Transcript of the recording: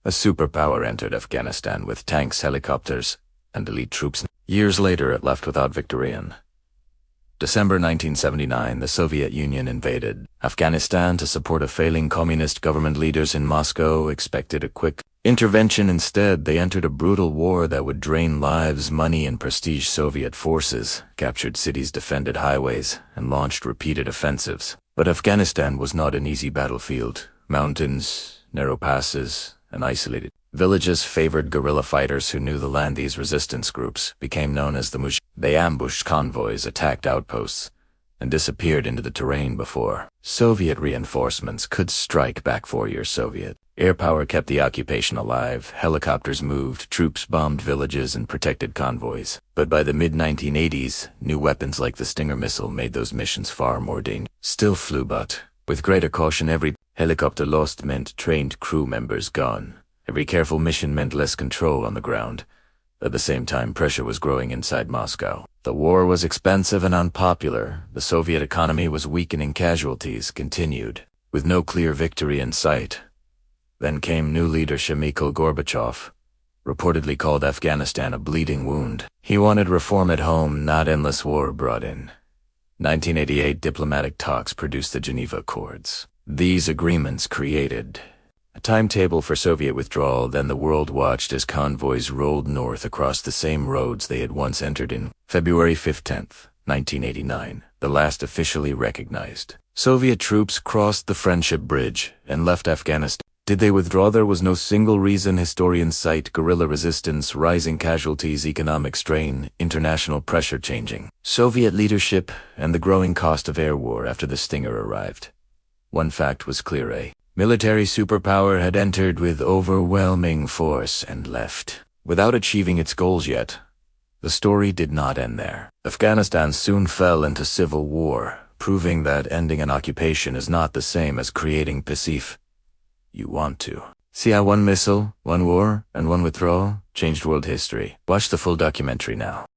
A superpower entered Afghanistan with tanks, helicopters, and elite troops. Years later, it left without victory. In December 1979, the Soviet Union invaded Afghanistan to support a failing communist government. Leaders in Moscow expected a quick intervention. Instead, they entered a brutal war that would drain lives, money, and prestige. Soviet forces captured cities, defended highways, and launched repeated offensives. But Afghanistan was not an easy battlefield. Mountains, narrow passes, and isolated villages favored guerrilla fighters who knew the land. These resistance groups became known as the Mujahideen. They ambushed convoys, attacked outposts, and disappeared into the terrain before Soviet reinforcements could strike back. 4 years Soviet air power kept the occupation alive. Helicopters moved, troops bombed villages, and protected convoys. But by the mid-1980s, new weapons like the Stinger missile made those missions far more dangerous. Still flew, but with greater caution. Every helicopter lost meant trained crew members gone. Every careful mission meant less control on the ground. At the same time, pressure was growing inside Moscow. The war was expensive and unpopular. The Soviet economy was weakening. Casualties continued, with no clear victory in sight. Then came new leadership. Mikhail Gorbachev reportedly called Afghanistan a bleeding wound. He wanted reform at home, not endless war abroad. In 1988, diplomatic talks produced the Geneva Accords. These agreements created a timetable for Soviet withdrawal. Then the world watched as convoys rolled north across the same roads they had once entered. In February 15th, 1989, the last officially recognized Soviet troops crossed the Friendship Bridge and left Afghanistan. Did they withdraw? There was no single reason. Historians cite guerrilla resistance, rising casualties, economic strain, international pressure changing Soviet leadership, and the growing cost of air war after the Stinger arrived. One fact was clear: a military superpower had entered with overwhelming force and left without achieving its goals yet. The story did not end there. Afghanistan soon fell into civil war, proving that ending an occupation is not the same as creating peace if you want to. See how one missile, one war, and one withdrawal changed world history. Watch the full documentary now.